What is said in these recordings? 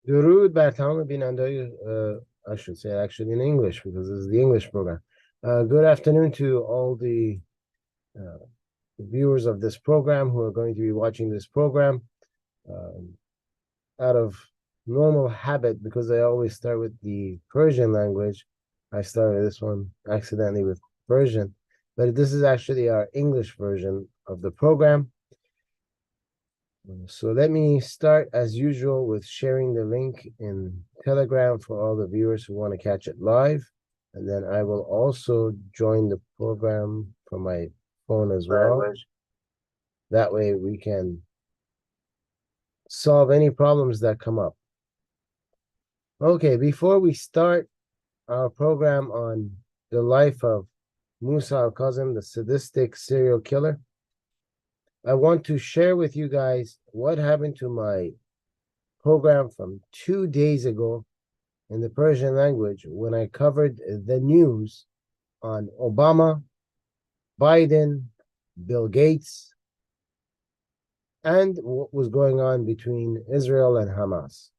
درود بر تمام بیننده‌های I should say actually in English because this is the English program. Good afternoon to all the viewers of this program who are going to be watching this program. Out of normal habit, because I always start with the Persian language, I started this one accidentally with Persian, but this is actually our English version of the program. So let me start as usual with sharing the link in Telegram for all the viewers who want to catch it live. And then I will also join the program from my phone as well. That way we can solve any problems that come up. Okay, before we start our program on the life of Musa al-Kazim, the sadistic serial killer, I want to share with you guys what happened to my program from 2 days ago in the Persian language when I covered the news on Obama, Biden, Bill Gates, and what was going on between Israel and Hamas.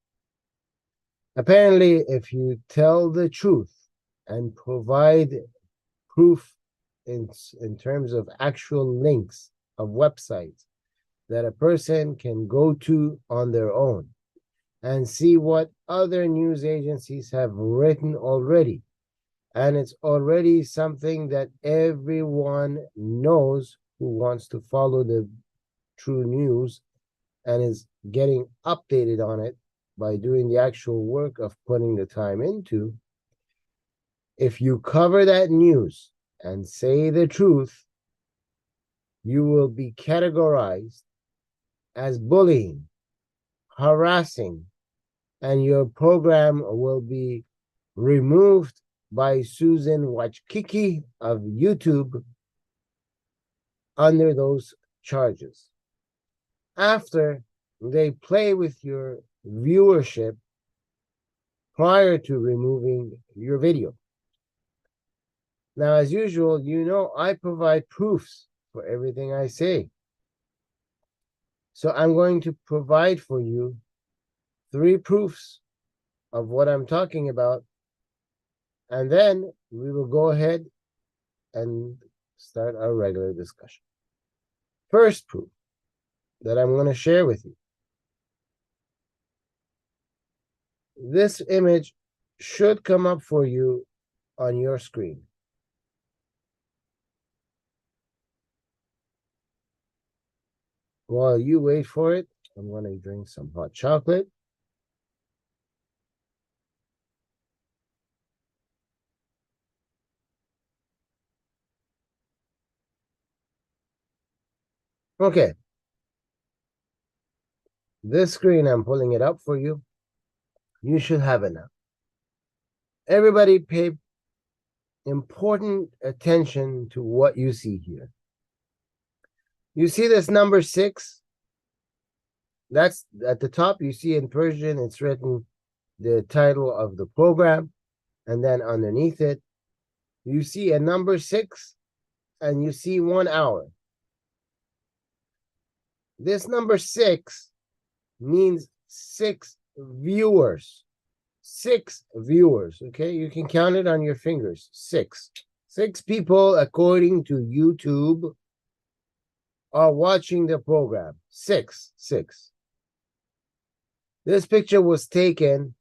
Apparently, if you tell the truth and provide proof in terms of actual links of websites that a person can go to on their own and see what other news agencies have written already, and it's already something that everyone knows who wants to follow the true news and is getting updated on it by doing the actual work of putting the time into. If you cover that news and say the truth, you will be categorized as bullying, harassing, and your program will be removed by Susan Wachkiki of YouTube under those charges. After they play with your viewership prior to removing your video. Now, as usual, you know I provide proofs for everything I say. So I'm going to provide for you 3 proofs of what I'm talking about, and then we will go ahead and start our regular discussion. First proof that I'm going to share with you. This image should come up for you on your screen. While you wait for it, I'm going to drink some hot chocolate. Okay. This screen, I'm pulling it up for you. You should have it now. Everybody pay important attention to what you see here. You see this number 6? That's at the top. You see in Persian, it's written the title of the program. And then underneath it, you see a number 6 and you see 1 hour. This number 6 means 6 viewers. 6 viewers, okay? You can count it on your fingers. 6. 6 people, according to YouTube, are watching the program. 6. This picture was taken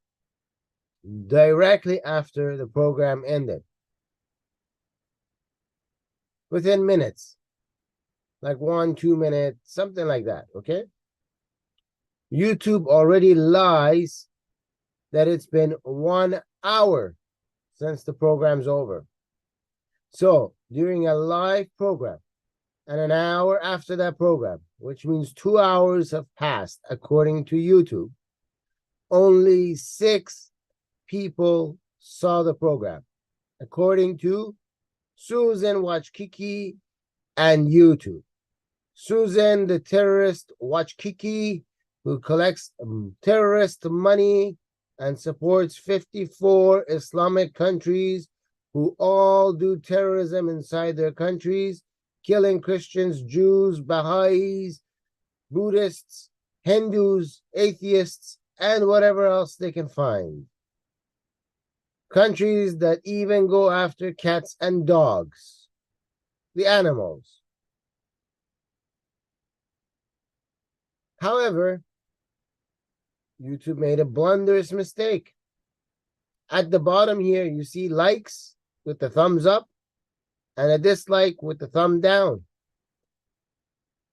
directly after the program ended. Within minutes. Like 1-2 minutes, something like that, okay? YouTube already lies that it's been 1 hour since the program's over. So, during a live program, and an hour after that program, which means 2 hours have passed, according to YouTube, only 6 people saw the program, according to Susan Wachkiki and YouTube. Susan, the terrorist Wachkiki, who collects terrorist money and supports 54 Islamic countries who all do terrorism inside their countries, killing Christians, Jews, Baha'is, Buddhists, Hindus, atheists, and whatever else they can find. Countries that even go after cats and dogs, the animals. However, YouTube made a blunderous mistake. At the bottom here, you see likes with the thumbs up and a dislike with the thumb down.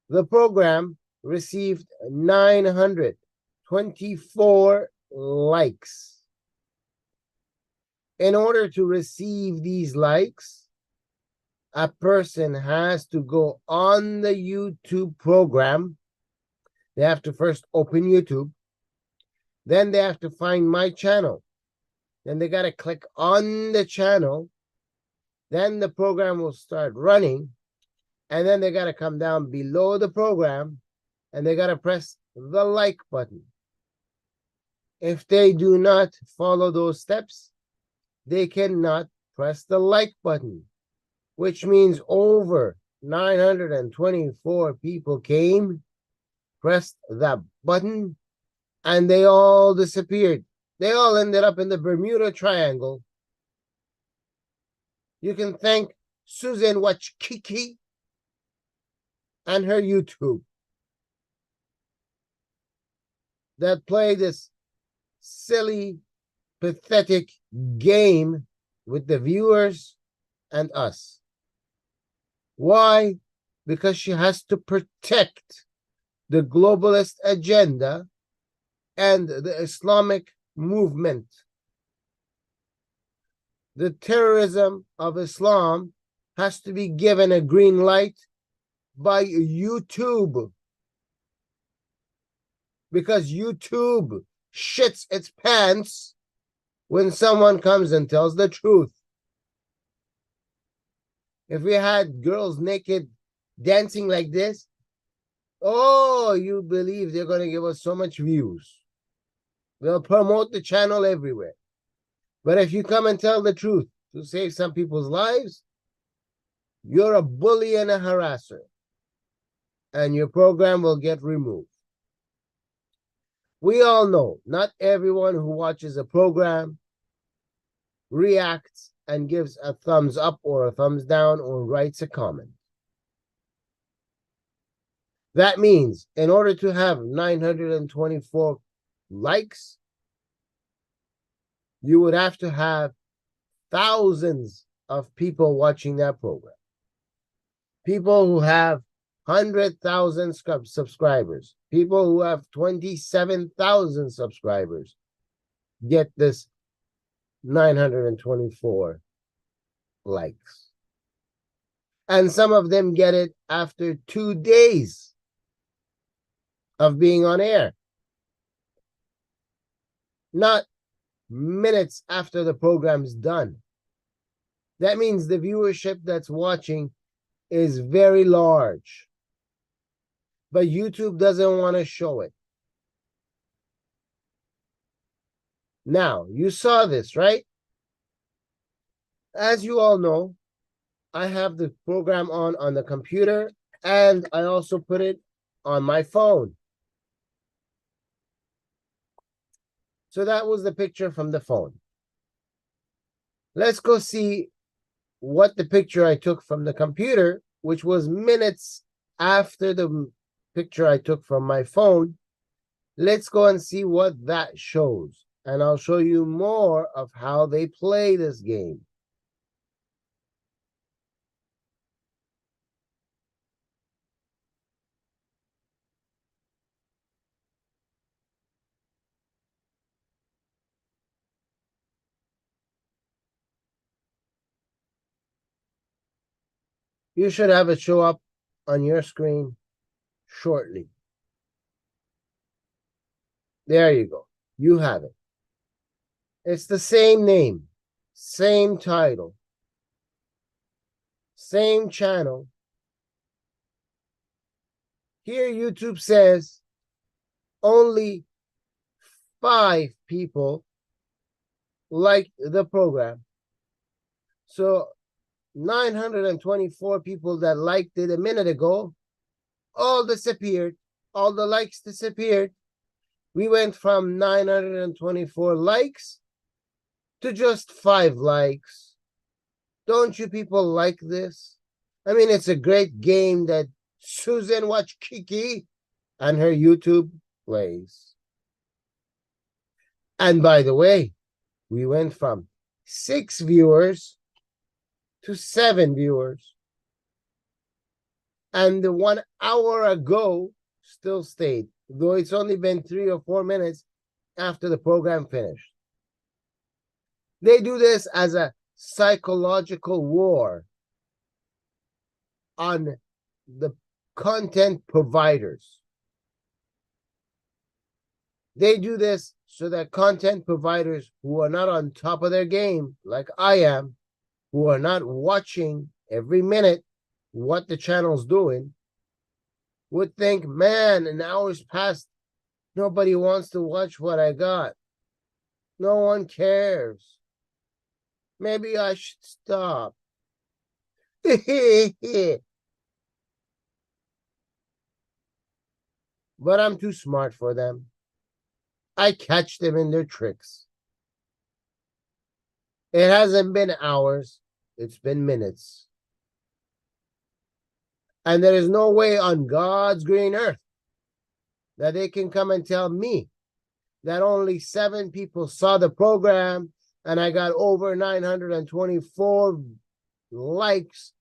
The program received 924 likes. In order to receive these likes, a person has to go on the YouTube program. They have to first open YouTube. Then they have to find my channel. Then they got to click on the channel. Then the program will start running. And then they got to come down below the program and they got to press the like button. If they do not follow those steps, they cannot press the like button, which means over 924 people came, pressed that button, and they all disappeared. They all ended up in the Bermuda Triangle. You can thank Susan Wachkiki and her YouTube that play this silly, pathetic game with the viewers and us. Why? Because she has to protect the globalist agenda and the Islamic movement. The terrorism of Islam has to be given a green light by YouTube, because YouTube shits its pants when someone comes and tells the truth. If we had girls naked dancing like this, oh, you believe they're going to give us so much views. They'll promote the channel everywhere. But if you come and tell the truth to save some people's lives, you're a bully and a harasser, and your program will get removed. We all know not everyone who watches a program reacts and gives a thumbs up or a thumbs down or writes a comment. That means in order to have 924 likes, you would have to have thousands of people watching that program. People who have 100,000 subscribers, people who have 27,000 subscribers get this 924 likes. And some of them get it after 2 days of being on air. Not minutes after the program's done. That means the viewership that's watching is very large. But YouTube doesn't want to show it. Now, you saw this, right? As you all know, I have the program on the computer, and I also put it on my phone. So that was the picture from the phone. Let's go see what the picture I took from the computer, which was minutes after the picture I took from my phone. Let's go and see what that shows. And I'll show you more of how they play this game. You should have it show up on your screen shortly. There you go. You have it. It's the same name, same title, same channel. Here YouTube says only 5 people liked the program. So 924 people that liked it a minute ago all disappeared. All the likes disappeared. We went from 924 likes to just 5 likes. Don't you people like this? I mean, it's a great game that Susan Watch Kiki and her YouTube plays. And by the way, we went from 6 viewers to 7 viewers. And the 1 hour ago still stayed, though it's only been 3 or 4 minutes after the program finished. They do this as a psychological war on the content providers. They do this so that content providers who are not on top of their game, like I am, who are not watching every minute what the channel's doing, would think, man, an hour's passed. Nobody wants to watch what I got. No one cares. Maybe I should stop. But I'm too smart for them. I catch them in their tricks. It hasn't been hours. It's been minutes. And there is no way on God's green earth that they can come and tell me that only 7 people saw the program and I got over 924 likes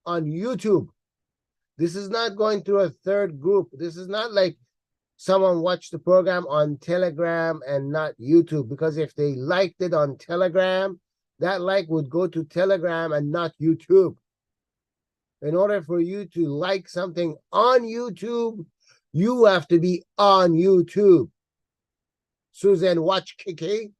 on YouTube. This is not going through a third group. This is not like someone watched the program on Telegram and not YouTube, because if they liked it on Telegram, that like would go to Telegram and not YouTube. In order for you to like something on YouTube, you have to be on YouTube. Susan Watch Kiki.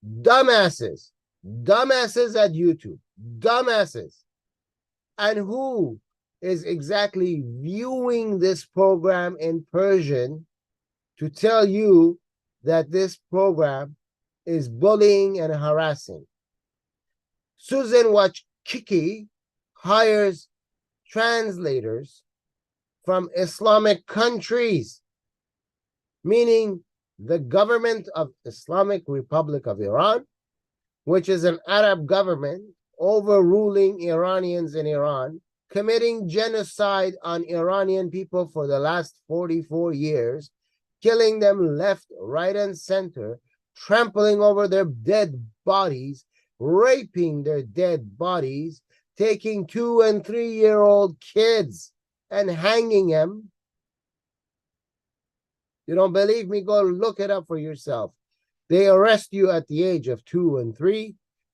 Dumbasses. Dumbasses at YouTube. Dumbasses. And who is exactly viewing this program in Persian to tell you that this program is bullying and harassing? Susan Watch Kiki hires translators from Islamic countries, meaning the government of Islamic Republic of Iran, which is an Arab government overruling Iranians in Iran, committing genocide on Iranian people for the last 44 years, killing them left, right, and center, trampling over their dead bodies, raping their dead bodies, taking 2- and 3-year-old kids and hanging them. You don't believe me? Go look it up for yourself. They arrest you at the age of 2 and 3,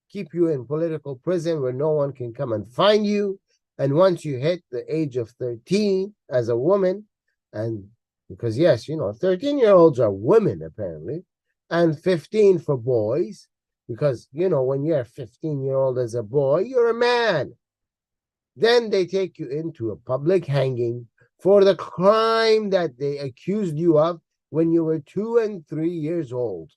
keep you in political prison where no one can come and find you. And once you hit the age of 13 as a woman, and because yes, 13-year-olds are women apparently, and 15 for boys, because, when you're a 15-year-old as a boy, you're a man. Then they take you into a public hanging for the crime that they accused you of when you were 2 and 3 years old.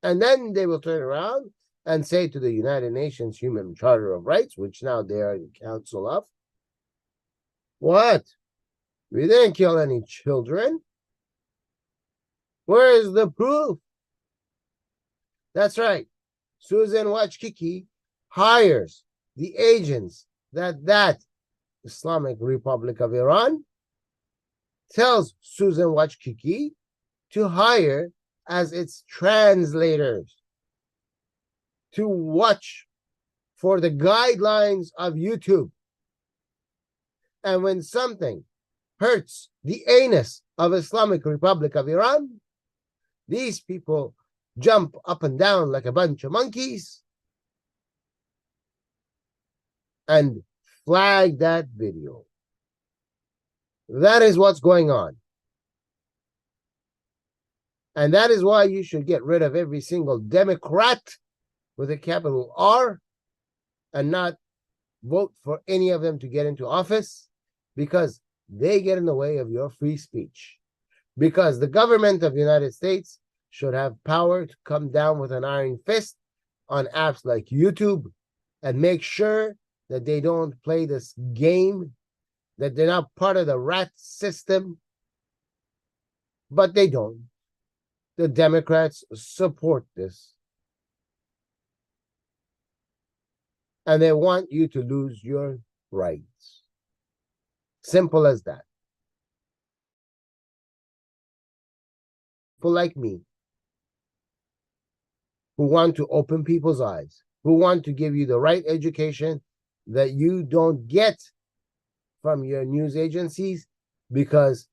And then they will turn around and say to the United Nations Human Charter of Rights, which now they are the council of, what? We didn't kill any children. Where is the proof? That's right. Susan Watch Kiki hires the agents that Islamic Republic of Iran tells Susan Watch Kiki to hire as its translators to watch for the guidelines of YouTube. And when something hurts the anus of Islamic Republic of Iran, these people jump up and down like a bunch of monkeys and flag that video. That is what's going on. And that is why you should get rid of every single Democrat with a capital R and not vote for any of them to get into office, because they get in the way of your free speech. Because the government of the United States should have power to come down with an iron fist on apps like YouTube and make sure that they don't play this game that they're not part of the rat system, but they don't. The Democrats support this. And they want you to lose your rights. Simple as that. People like me, who want to open people's eyes, who want to give you the right education that you don't get from your news agencies because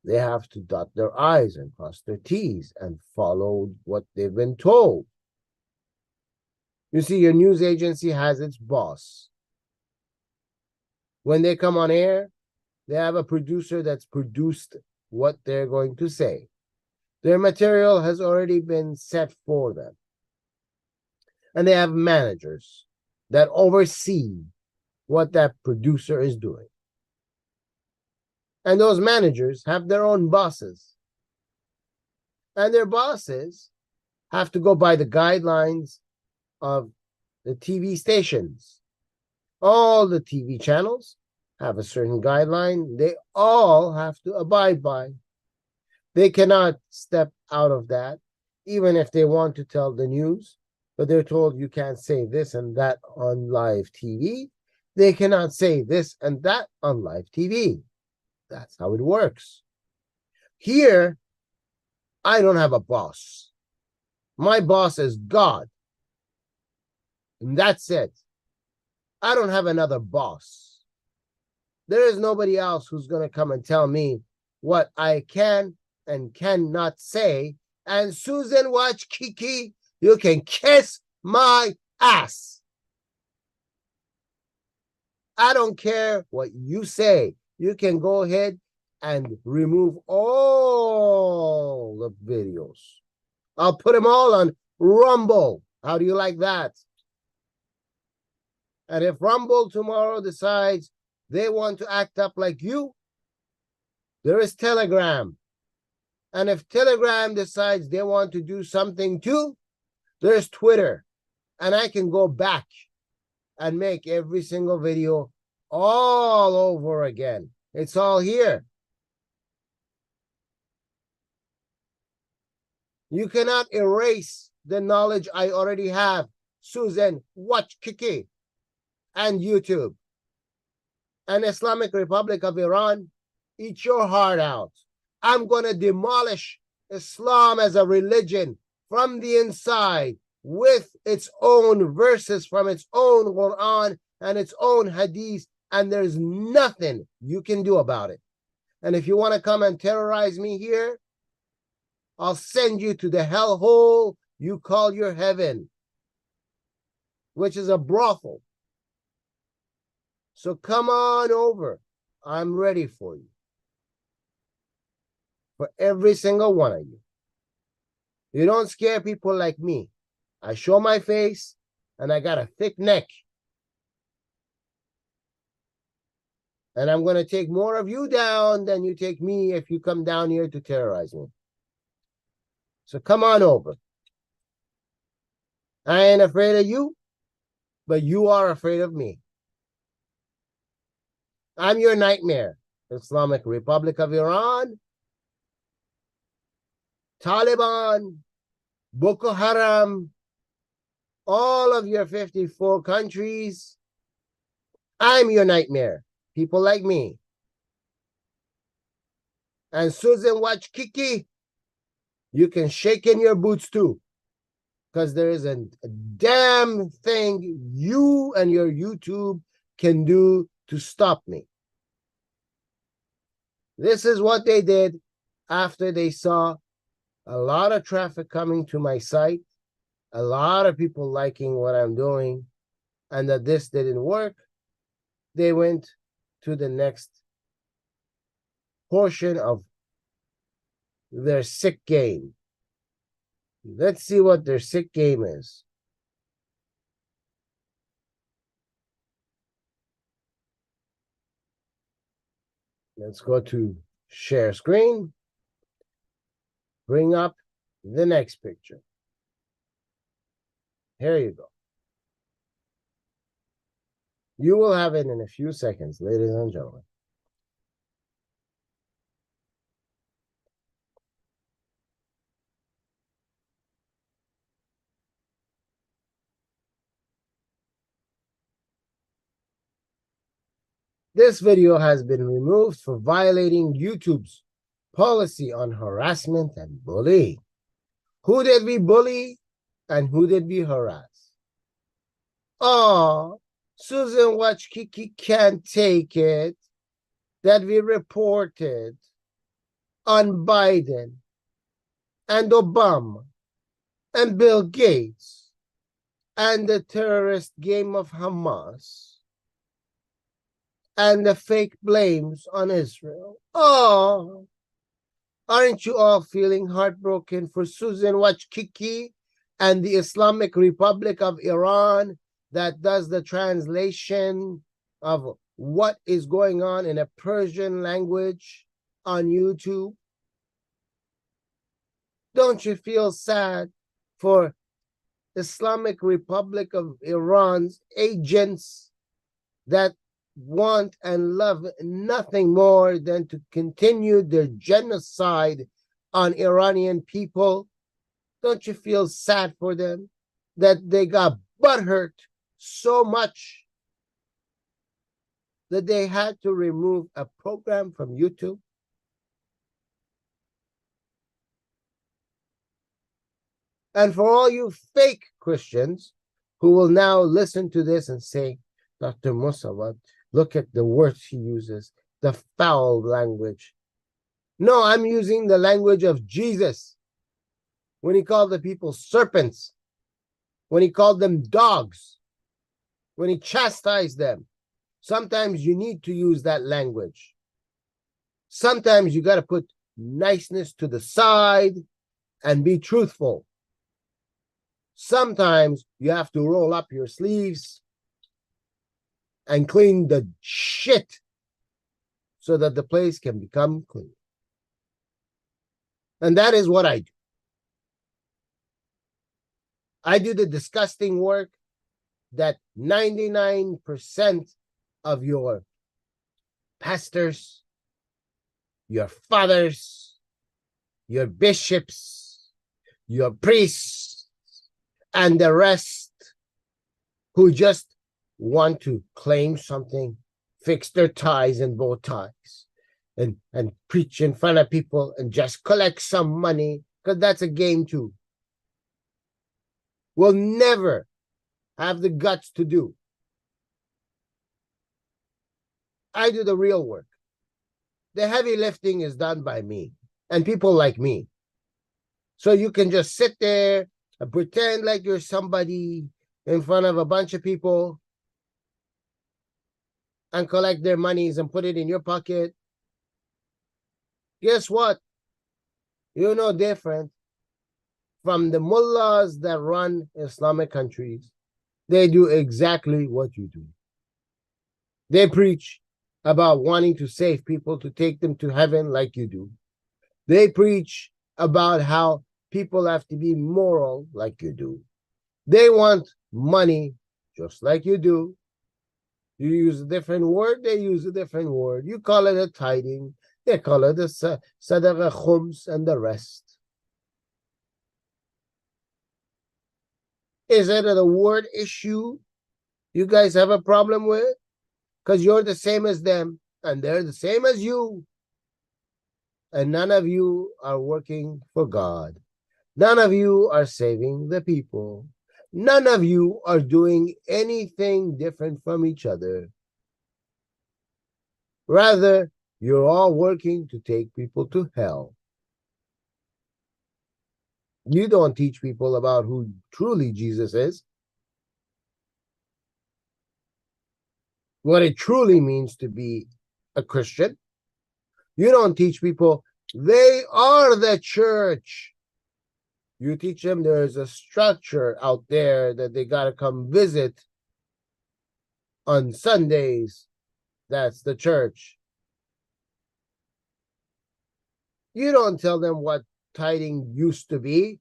they have to dot their I's and cross their T's and follow what they've been told. You see, your news agency has its boss. When they come on air, they have a producer that's produced what they're going to say. Their material has already been set for them. And they have managers that oversee what that producer is doing. And those managers have their own bosses. And their bosses have to go by the guidelines of the TV stations. All the TV channels have a certain guideline they all have to abide by. They cannot step out of that, even if they want to tell the news, but they're told you can't say this and that on live TV. They cannot say this and that on live TV. That's how it works. Here, I don't have a boss. My boss is God. And that's it. I don't have another boss. There is nobody else who's going to come and tell me what I can and cannot say. And Susan, watch Kiki, you can kiss my ass. I don't care what you say. You can go ahead and remove all the videos. I'll put them all on Rumble. How do you like that? And if Rumble tomorrow decides they want to act up like you, there is Telegram. And if Telegram decides they want to do something too, there's Twitter. And I can go back and make every single video all over again. It's all here. You cannot erase the knowledge I already have. Susan, watch Kiki and YouTube. And Islamic Republic of Iran, eat your heart out. I'm going to demolish Islam as a religion from the inside with its own verses from its own Quran and its own Hadith, and there's nothing you can do about it. And if you want to come and terrorize me here, I'll send you to the hellhole you call your heaven, which is a brothel. So come on over. I'm ready for you. For every single one of you. You don't scare people like me. I show my face and I got a thick neck. And I'm going to take more of you down than you take me if you come down here to terrorize me. So come on over. I ain't afraid of you, but you are afraid of me. I'm your nightmare. Islamic Republic of Iran, Taliban, Boko Haram, all of your 54 countries. I'm your nightmare. People like me. And Susan, watch Kiki. You can shake in your boots too. Because there isn't a damn thing you and your YouTube can do to stop me. This is what they did after they saw a lot of traffic coming to my site, a lot of people liking what I'm doing, and that this didn't work. They went to the next portion of their sick game. Let's see what their sick game is. Let's go to share screen. Bring up the next picture. Here you go. You will have it in a few seconds, ladies and gentlemen. This video has been removed for violating YouTube's policy on harassment and bullying. Who did we bully and who did we harass? Oh, Susan Watch Kiki can't take it that we reported on Biden and Obama and Bill Gates and the terrorist game of Hamas and the fake blames on Israel. Oh, aren't you all feeling heartbroken for Susan Watch Kiki and the Islamic Republic of Iran that does the translation of what is going on in a Persian language on YouTube? Don't you feel sad for Islamic Republic of Iran's agents that want and love nothing more than to continue their genocide on Iranian people? Don't you feel sad for them that they got butthurt so much that they had to remove a program from YouTube? And for all you fake Christians who will now listen to this and say, Dr. Mossavat, look at the words he uses, the foul language. No, I'm using the language of Jesus when he called the people serpents, when he called them dogs, when he chastised them. Sometimes you need to use that language. Sometimes you got to put niceness to the side and be truthful. Sometimes you have to roll up your sleeves and clean the shit so that the place can become clean. And that is what I do. I do the disgusting work that 99% of your pastors, your fathers, your bishops, your priests, and the rest who just want to claim something, fix their ties and bow ties, and preach in front of people and just collect some money, because that's a game too, will never have the guts to do. I do the real work. The heavy lifting is done by me and people like me. So you can just sit there and pretend like you're somebody in front of a bunch of people and collect their monies and put it in your pocket. Guess what? You're no different from the mullahs that run Islamic countries. They do exactly what you do. They preach about wanting to save people, to take them to heaven like you do. They preach about how people have to be moral like you do. They want money just like you do. You use a different word, they use a different word. You call it a tithing, they call it a sadaqah khums and the rest. Is it a word issue you guys have a problem with? Because you're the same as them and they're the same as you. And none of you are working for God. None of you are saving the people. None of you are doing anything different from each other. Rather, you're all working to take people to hell. You don't teach people about who truly Jesus is. What it truly means to be a Christian. You don't teach people they are the church. You teach them there's a structure out there that they got to come visit on Sundays. That's the church. You don't tell them what tithing used to be.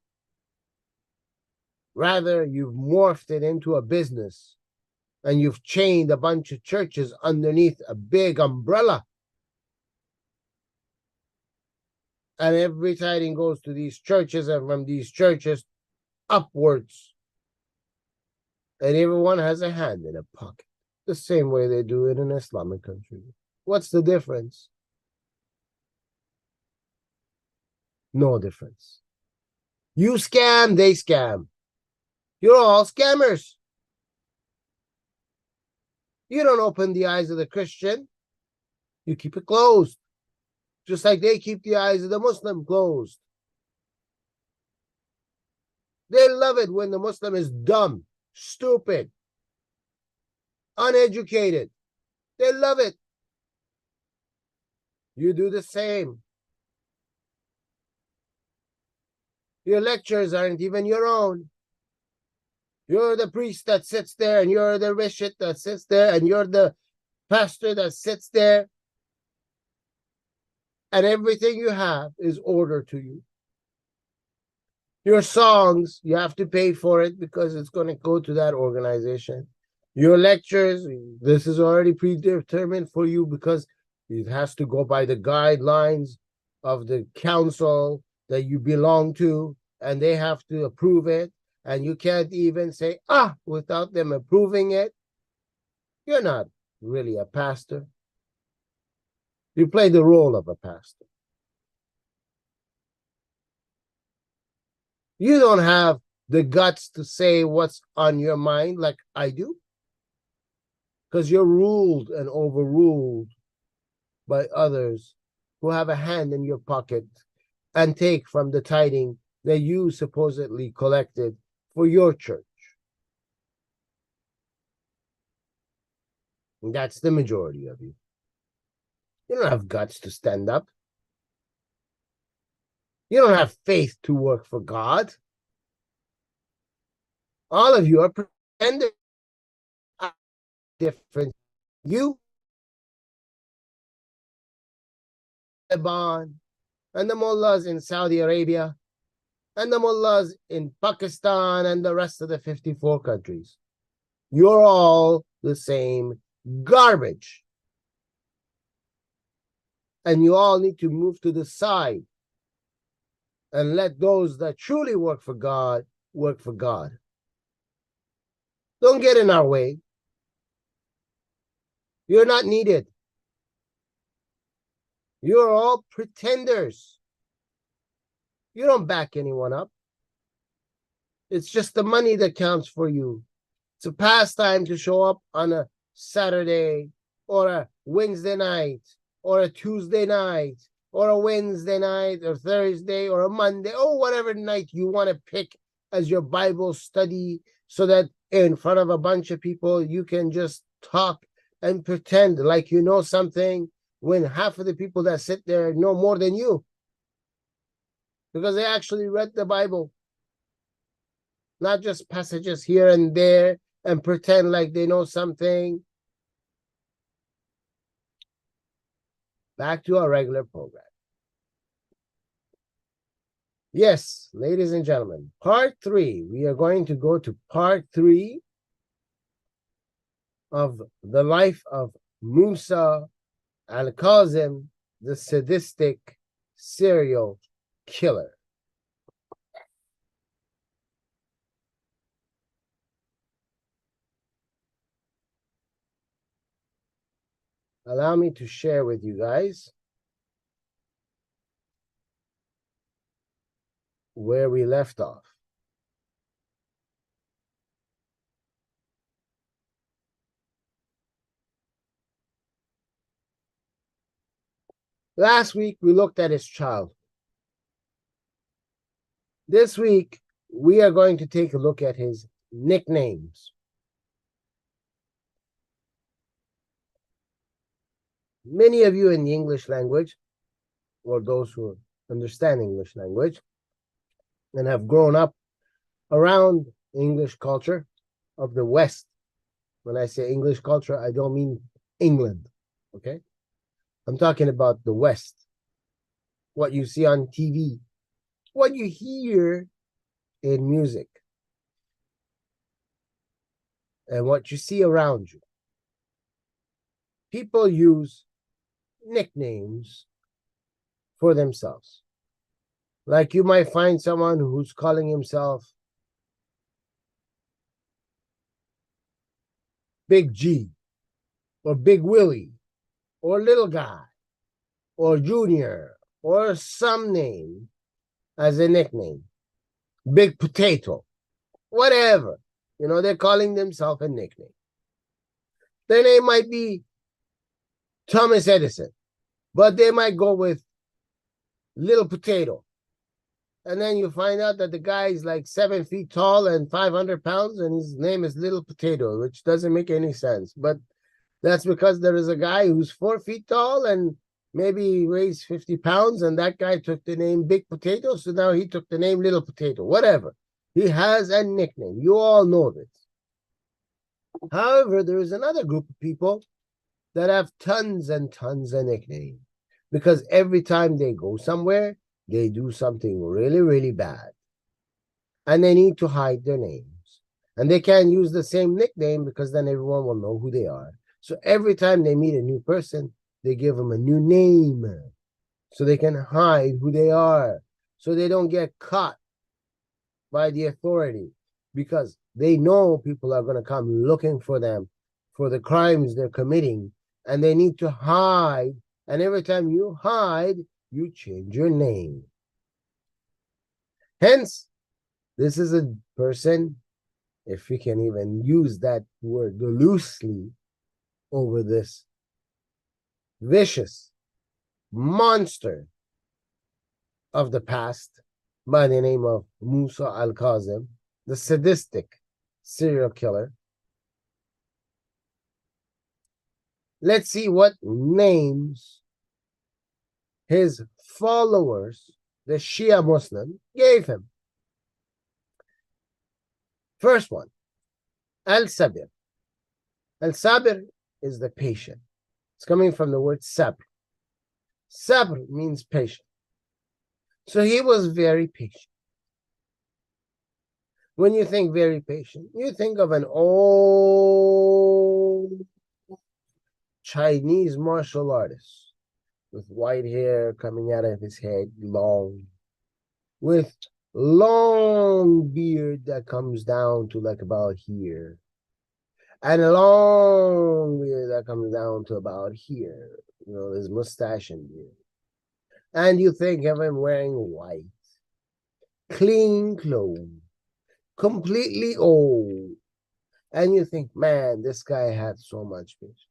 Rather, you've morphed it into a business and you've chained a bunch of churches underneath a big umbrella. And every tithing goes to these churches and from these churches upwards. And everyone has a hand in a pocket. the same way they do it in Islamic countries. What's the difference? No difference. You scam, they scam. You're all scammers. You don't open the eyes of the Christian. You keep it closed. Just like they keep the eyes of the Muslim closed. They love it when the Muslim is dumb, stupid, uneducated. They love it. You do the same. Your lectures aren't even your own. You're the priest that sits there, and you're the rishit that sits there, and you're the pastor that sits there. And everything you have is ordered to you. Your songs, you have to pay for it because it's going to go to that organization. Your lectures, this is already predetermined for you because it has to go by the guidelines of the council that you belong to, and they have to approve it. And you can't even say, without them approving it. You're not really a pastor. You play the role of a pastor. You don't have the guts to say what's on your mind like I do, because you're ruled and overruled by others who have a hand in your pocket and take from the tithing that you supposedly collected for your church. And that's the majority of you. You don't have guts to stand up. You don't have faith to work for God. All of you are pretending. Different. You, Lebanon, and the mullahs in Saudi Arabia, and the mullahs in Pakistan, and the rest of the 54 countries. You're all the same garbage. And you all need to move to the side and let those that truly work for God work for God. Don't get in our way. You're not needed. You're all pretenders. You don't back anyone up. It's just the money that counts for you. It's a pastime to show up on a Saturday or a Wednesday night or a Tuesday night or a Wednesday night or Thursday or a Monday or whatever night you want to pick as your Bible study, so that in front of a bunch of people you can just talk and pretend like you know something, when half of the people that sit there know more than you, because they actually read the Bible, not just passages here and there and pretend like they know something. Back to our regular program. Yes, ladies and gentlemen, part 3. We are going to go to part 3 of the life of Musa, al-Kazim, the sadistic serial killer. Allow me to share with you guys where we left off. Last week, we looked at his childhood. This week, we are going to take a look at his nicknames. Many of you in the English language, or those who understand English language and have grown up around English culture of the West. When I say English culture, I don't mean England, okay? I'm talking about the West. What you see on TV, what you hear in music, and what you see around you. People use nicknames for themselves. Like you might find someone who's calling himself Big G. or Big Willie, or Little Guy, or Junior, or some name as a nickname. Big Potato, whatever. You know, they're calling themselves a nickname. Their name might be Thomas Edison, but they might go with Little Potato. And then you find out that the guy is like 7 feet tall and 500 pounds, and his name is Little Potato, which doesn't make any sense. But that's because there is a guy who's 4 feet tall and maybe weighs 50 pounds, and that guy took the name Big Potato, so now he took the name Little Potato, whatever. He has a nickname. You all know this. However, there is another group of people that have tons and tons of nicknames, because every time they go somewhere, they do something really, really bad. And they need to hide their names. And they can't use the same nickname because then everyone will know who they are. So every time they meet a new person, they give them a new name so they can hide who they are, so they don't get caught by the authority, because they know people are going to come looking for them for the crimes they're committing, and they need to hide. And every time you hide, you change your name. Hence, this is a person, if we can even use that word loosely over this vicious monster of the past by the name of Musa al-Kazim, the sadistic serial killer. Let's see what names his followers, the Shia Muslim, gave him. First one, al-Sabir. Al-Sabir is the patient. It's coming from the word sabr. Sabr means patient. So he was very patient. When you think very patient, you think of an old Chinese martial artist with white hair coming out of his head, long, with long beard that comes down to like about here, and a long beard that comes down to about here, you know, his mustache and beard. And you think of him wearing white, clean clothes, completely old, and you think, man, this guy had so much patience.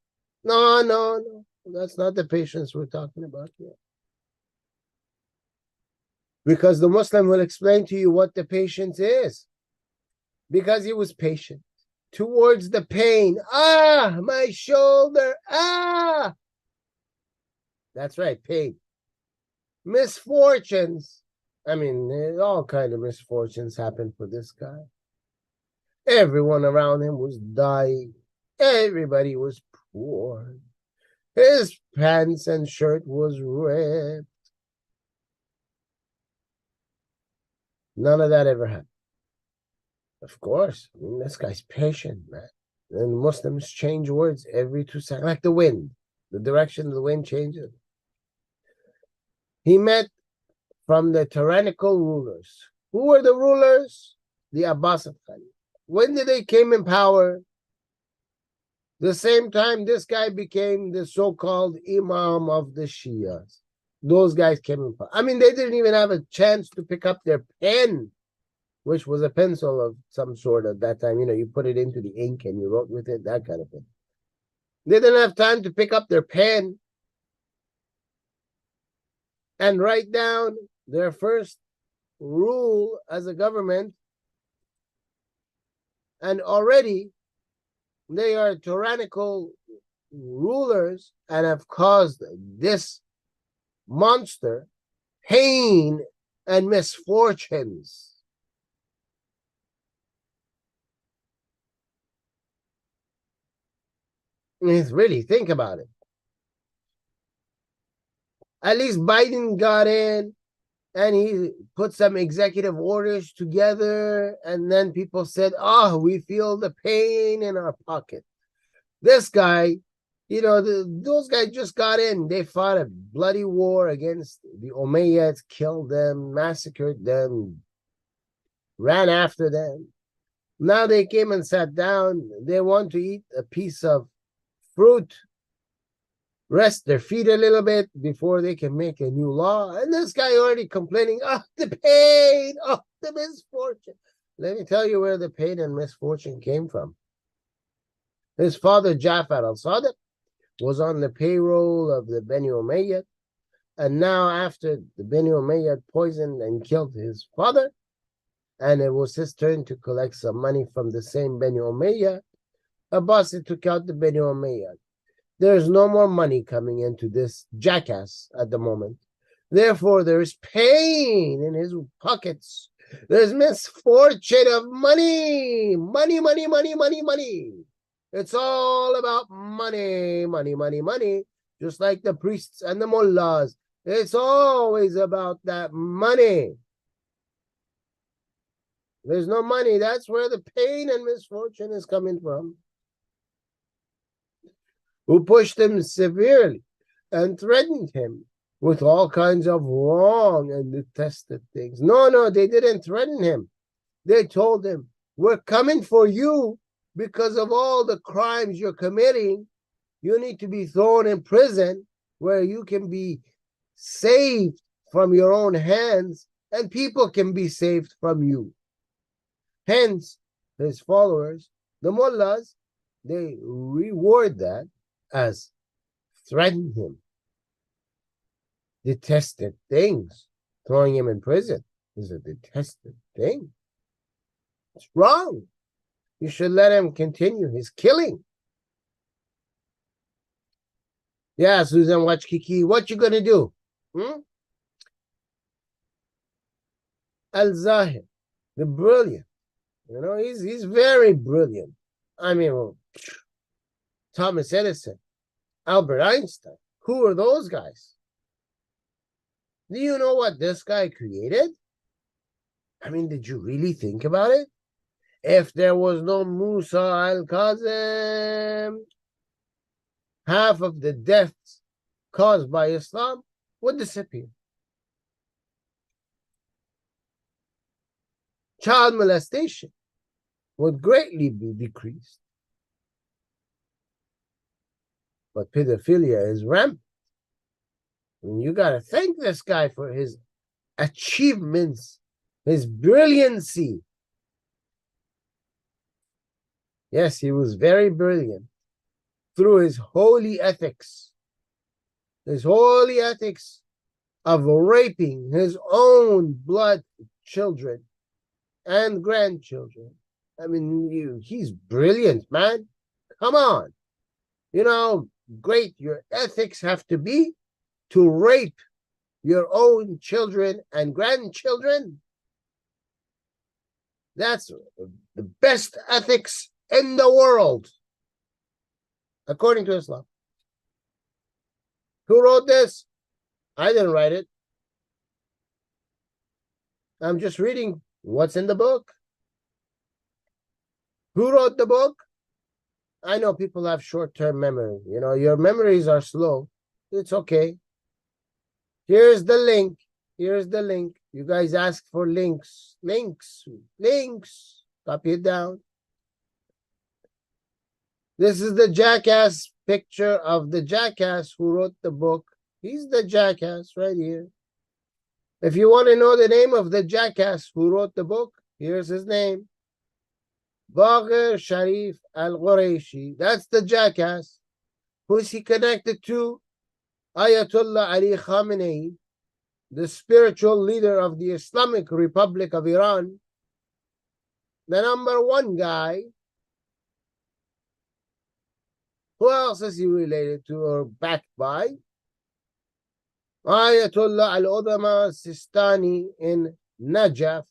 No, that's not the patience we're talking about here. Because the Muslim will explain to you what the patience is. Because he was patient towards the pain. Ah, my shoulder. Ah. That's right, pain. Misfortunes. I mean, all kinds of misfortunes happened for this guy. Everyone around him was dying. Everybody was poor. His pants and shirt was ripped. None of that ever happened. Of course, I mean, this guy's patient, man. And Muslims change words every 2 seconds, like the wind. The direction of the wind changes. He met from the tyrannical rulers. Who were the rulers? The Abbasid Khalif. When did they came in power? The same time this guy became the so-called Imam of the Shias. Those guys came in power. I mean, they didn't even have a chance to pick up their pen, which was a pencil of some sort at that time. You know, you put it into the ink and you wrote with it, that kind of thing. They didn't have time to pick up their pen and write down their first rule as a government. And already they are tyrannical rulers and have caused this monster pain and misfortunes. Really, think about it. At least Biden got in and he put some executive orders together, and then people said, oh, we feel the pain in our pocket. This guy, you know, those guys just got in. They fought a bloody war against the Umayyads, killed them, massacred them, ran after them. Now they came and sat down. They want to eat a piece of fruit, rest their feet a little bit before they can make a new law. And this guy already complaining, oh, the pain, oh, the misfortune. Let me tell you where the pain and misfortune came from. His father, Ja'far al-Sadiq, was on the payroll of the Bani Umayyad. And now after the Bani Umayyad poisoned and killed his father, and it was his turn to collect some money from the same Bani Umayyad, Abbasid took out the Bani Umayyad. There's no more money coming into this jackass at the moment. Therefore, there's pain in his pockets. There's misfortune of money. Money, money, money, money, money. It's all about money, money, money, money. Just like the priests and the mullahs. It's always about that money. There's no money. That's where the pain and misfortune is coming from. Who pushed him severely and threatened him with all kinds of wrong and detested things. No, they didn't threaten him. They told him, we're coming for you because of all the crimes you're committing. You need to be thrown in prison where you can be saved from your own hands and people can be saved from you. Hence, his followers, the mullahs, they reward that as threaten him. Detested things. Throwing him in prison is a detested thing. It's wrong. You should let him continue his killing. Yeah, Susan, watch Kiki. What you gonna do? Al-Zahir, the brilliant. You know, he's very brilliant. I mean, well, Thomas Edison, Albert Einstein. Who are those guys? Do you know what this guy created? I mean, did you really think about it? If there was no Musa al-Kazim, half of the deaths caused by Islam would disappear. Child molestation would greatly be decreased. But pedophilia is rampant. And you got to thank this guy for his achievements, his brilliancy. Yes, he was very brilliant through his holy ethics of raping his own blood children and grandchildren. I mean, he's brilliant, man. Come on. You know, great your ethics have to be to rape your own children and grandchildren. That's the best ethics in the world, according to Islam. Who wrote this? I didn't write it. I'm just reading what's in the book. Who wrote the book? I know people have short-term memory. You know, your memories are slow. It's okay. Here's the link. Here's the link. You guys ask for links. Links. Copy it down. This is the jackass picture of the jackass who wrote the book. He's the jackass right here. If you want to know the name of the jackass who wrote the book, here's his name. Bagher Sharif al-Qurayshi. That's the jackass. Who is he connected to? Ayatollah Ali Khamenei, the spiritual leader of the Islamic Republic of Iran. The #1 guy. Who else is he related to or backed by? Ayatollah al-Udama Sistani in Najaf,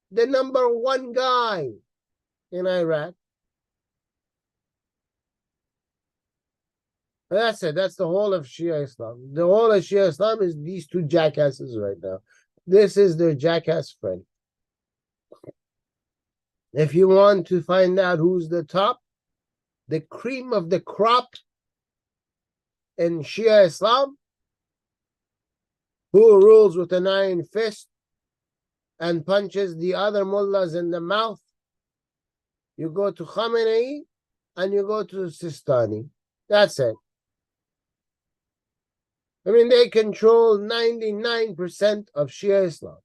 the #1 guy in Iraq. That's it. That's the whole of Shia Islam. The whole of Shia Islam is these two jackasses right now. This is their jackass friend. If you want to find out who's the top, the cream of the crop in Shia Islam, who rules with an iron fist and punches the other mullahs in the mouth, you go to Khamenei and you go to Sistani. That's it. I mean, they control 99% of Shia Islam.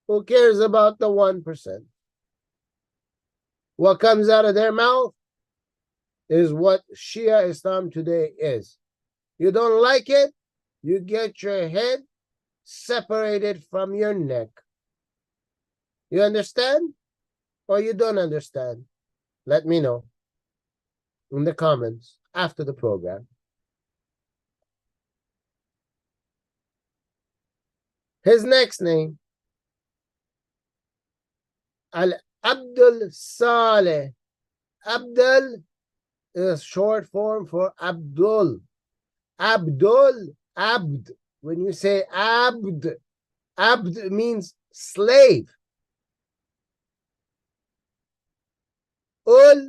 Who cares about the 1%? What comes out of their mouth is what Shia Islam today is. You don't like it, you get your head separated from your neck. You understand? Or you don't understand? Let me know in the comments after the program. His next name, Abdul Saleh. Abdul is short form for Abdul. Abdul, Abd. When you say Abd, Abd means slave. Ul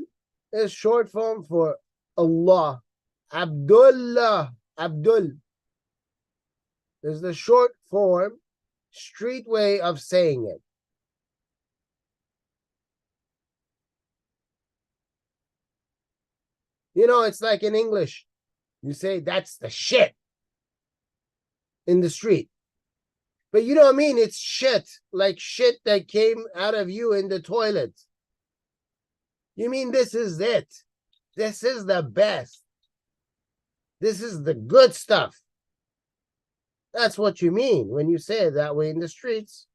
is short form for Allah. Abdullah, Abdul is the short form, street way of saying it. You know, it's like in English. You say, that's the shit in the street. But you don't mean it's shit, like shit that came out of you in the toilet. You mean this is it. This is the best. This is the good stuff. That's what you mean when you say it that way in the streets.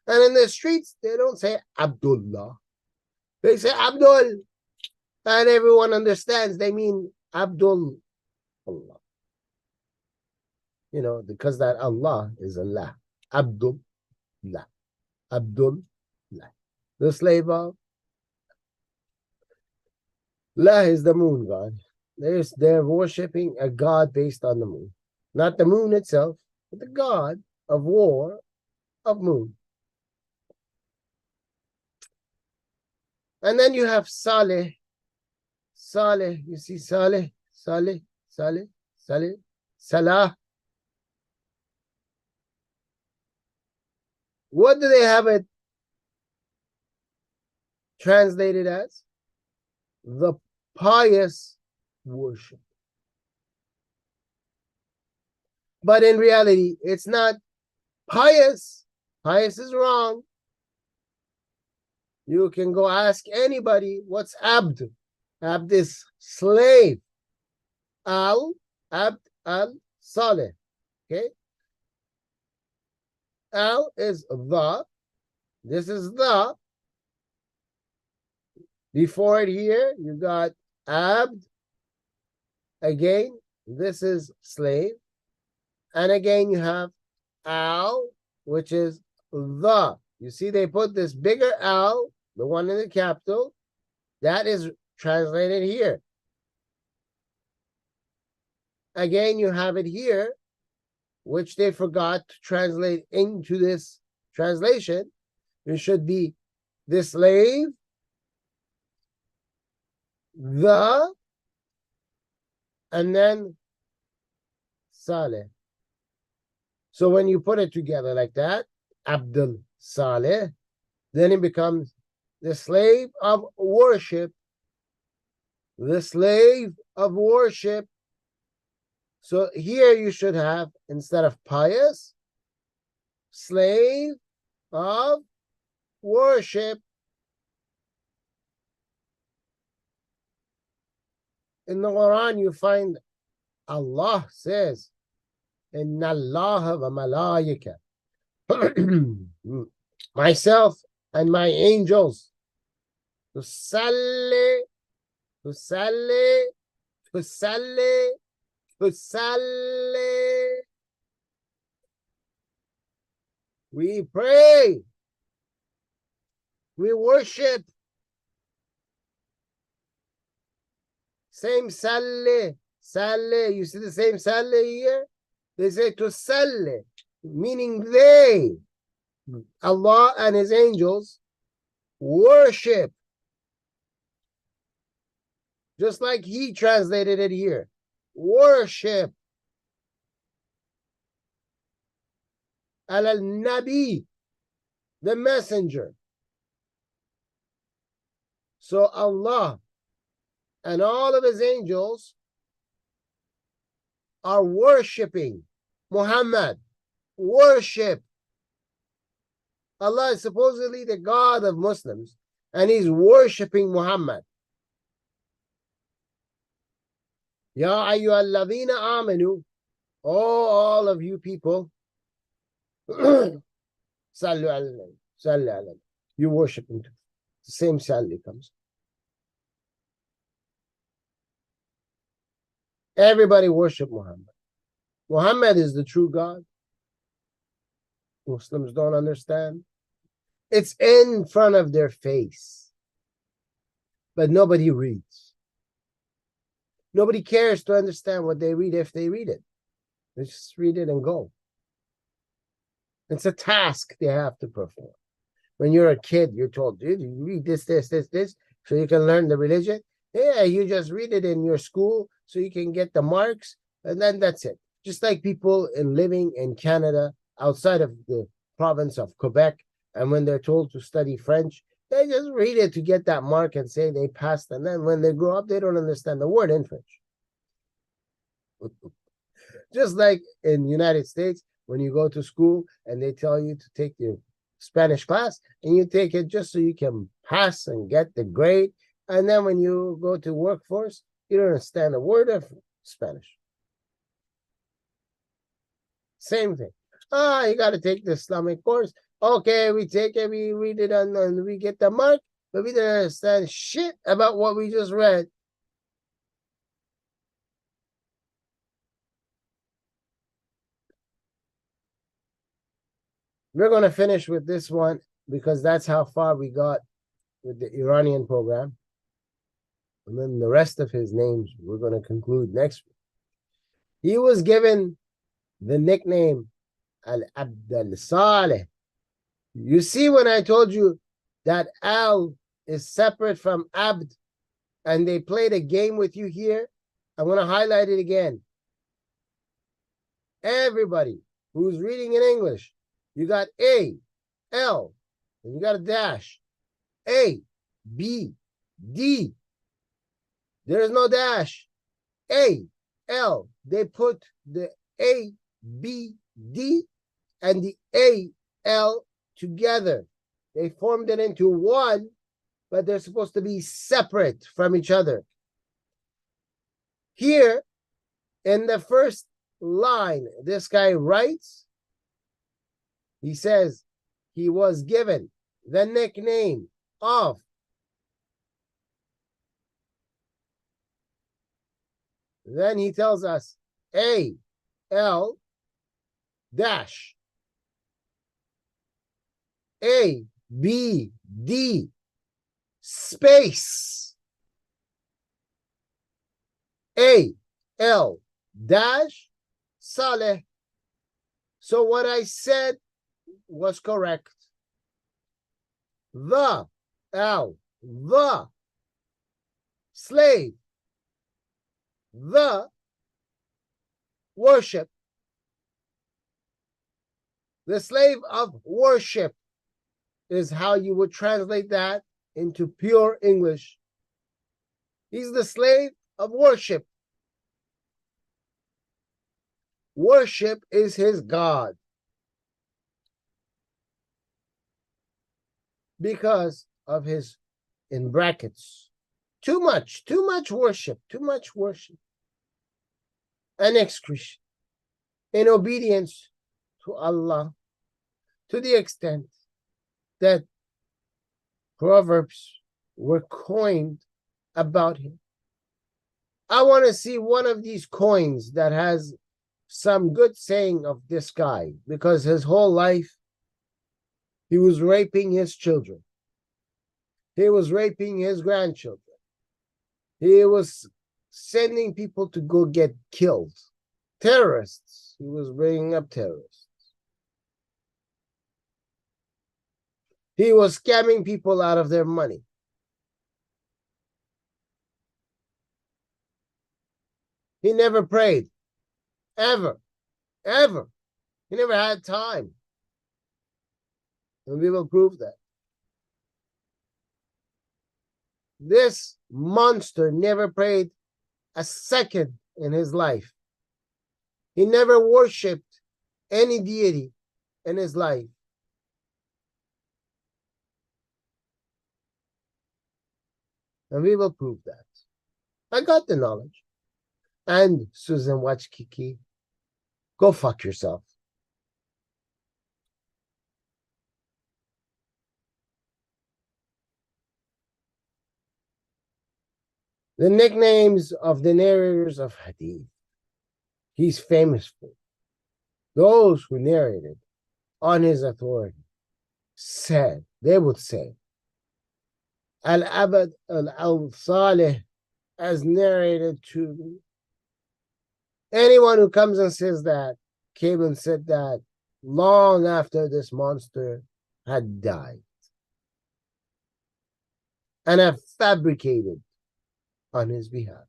And in the streets, they don't say Abdullah. They say Abdul. And everyone understands they mean Abdul Allah. You know, because that Allah is Allah. Abdullah. Abdullah. The slave of La is the moon god. They're worshipping a god based on the moon. Not the moon itself, but the god of war of moon. And then you have Saleh. Saleh, you see Saleh, Saleh, Saleh, Saleh, Salah. What do they have it translated as? The pious worship. But in reality, it's not pious. Pious is wrong. You can go ask anybody, what's Abd? Abd is slave. Abd, Saleh. Okay? Al is the. This is the. Before it here, you got Abd. Again, this is slave. And again, you have Al, which is the. You see, they put this bigger Al, the one in the capital, that is translated here. Again, you have it here, which they forgot to translate into this translation. It should be the slave, the, and then Saleh. So when you put it together like that, Abdul Saleh, then it becomes the slave of worship. The slave of worship. So here you should have, instead of pious, slave of worship. In the Quran, you find Allah says, Inna Allah wa malaika. Myself and my angels. Tusalli. We pray. We worship. Same salli. Salli. You see the same salli here? They say to salli, meaning they, Allah and his angels, worship. Just like he translated it here. Worship. Al-Nabi, the messenger. So Allah and all of his angels are worshiping Muhammad. Worship. Allah is supposedly the God of Muslims, and he's worshiping Muhammad. Ya ayyuhalladhina amanu, oh, all of you people, sallu alayhi, sallu alayhi. You worship him too. The same salli comes. Everybody worship Muhammad. Muhammad is the true God. Muslims don't understand. It's in front of their face, but nobody reads. Nobody cares to understand what they read if they read it. They just read it and go. It's a task they have to perform. When you're a kid, you're told, dude, you read this, so you can learn the religion. Yeah, you just read it in your school so you can get the marks, and then that's it. Just like people living in Canada, outside of the province of Quebec, and when they're told to study French, they just read it to get that mark and say they passed, and then when they grow up, they don't understand the word in French. Just like in the United States, when you go to school and they tell you to take your Spanish class, and you take it just so you can pass and get the grade, and then when you go to workforce, you don't understand a word of Spanish. Same thing. You got to take the Islamic course. Okay, we take it, we read it, and we get the mark, but we don't understand shit about what we just read. We're going to finish with this one because that's how far we got with the Iranian program. And then the rest of his names we're going to conclude next week. He was given the nickname Al-Abd al-Saleh. You see, when I told you that Al is separate from Abd, and they played a game with you here, I want to highlight it again. Everybody who's reading in English, you got A, L, and you got a dash. A, B, D. There is no dash. A, L. They put the A, B, D, and the A, L together. They formed it into one, but they're supposed to be separate from each other. Here, in the first line, this guy writes, he says, he was given the nickname of then he tells us A, L, dash, A, B, D, space, A, L, dash, Saleh. So what I said was correct. The, L, the, slave, the, worship, the slave of worship is how you would translate that into pure English. He's the slave of worship. Worship is his God. Because of his, in brackets, too much worship, and excretion in obedience to Allah, to the extent that proverbs were coined about him. I want to see one of these coins that has some good saying of this guy, because his whole life he was raping his children. He was raping his grandchildren. He was sending people to go get killed. Terrorists. He was bringing up terrorists. He was scamming people out of their money. He never prayed. Ever. He never had time. And we will prove that. This monster never prayed a second in his life. He never worshipped any deity in his life. And we will prove that. I got the knowledge. And Susan Wachkiki, go fuck yourself. The nicknames of the narrators of Hadith he's famous for. Those who narrated on his authority said, they would say, Al-Abad al-Salih, as narrated to me. Anyone who comes and says that came and said that long after this monster had died and have fabricated on his behalf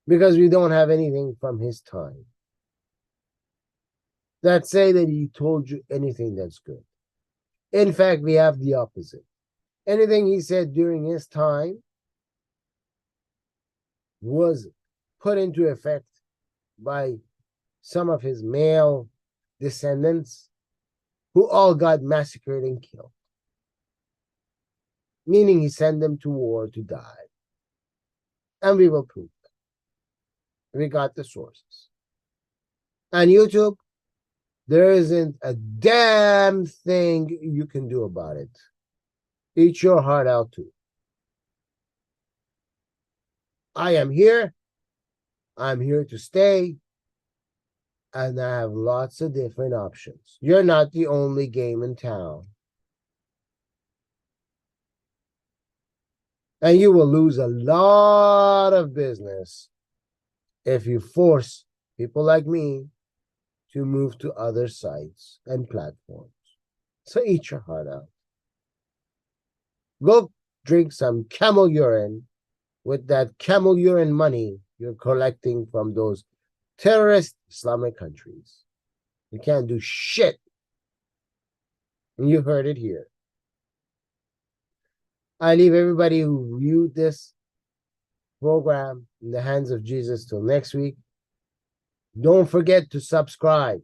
because we don't have anything from his time that say that he told you anything that's good. In fact, we have the opposite. Anything he said during his time was put into effect by some of his male descendants who all got massacred and killed. Meaning he sent them to war to die. And we will prove that. We got the sources. On YouTube, there isn't a damn thing you can do about it. Eat your heart out too. I am here. I'm here to stay. And I have lots of different options. You're not the only game in town. And you will lose a lot of business if you force people like me to move to other sites and platforms. So eat your heart out. Go drink some camel urine with that camel urine money you're collecting from those terrorist Islamic countries. You can't do shit. And you heard it here. I leave everybody who viewed this program in the hands of Jesus till next week. Don't forget to subscribe.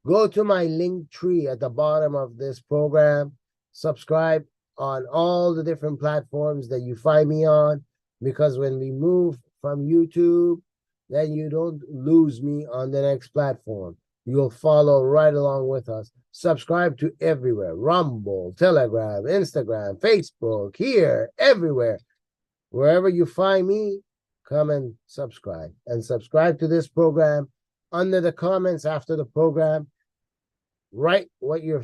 Go to my link tree at the bottom of this program. Subscribe on all the different platforms that you find me on, because when we move from YouTube, then you don't lose me on the next platform. You'll follow right along with us. Subscribe to everywhere. Rumble, Telegram, Instagram, Facebook, here, everywhere. Wherever you find me, come and subscribe. And subscribe to this program. Under the comments after the program, write what your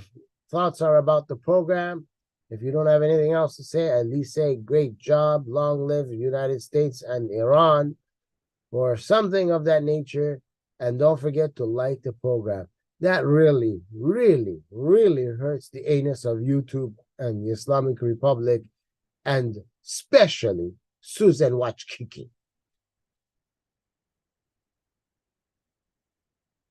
thoughts are about the program. If you don't have anything else to say, at least say, great job, long live the United States and Iran, or something of that nature. And don't forget to like the program. That really, really, really hurts the anus of YouTube and the Islamic Republic, and especially Susan Wachkiki.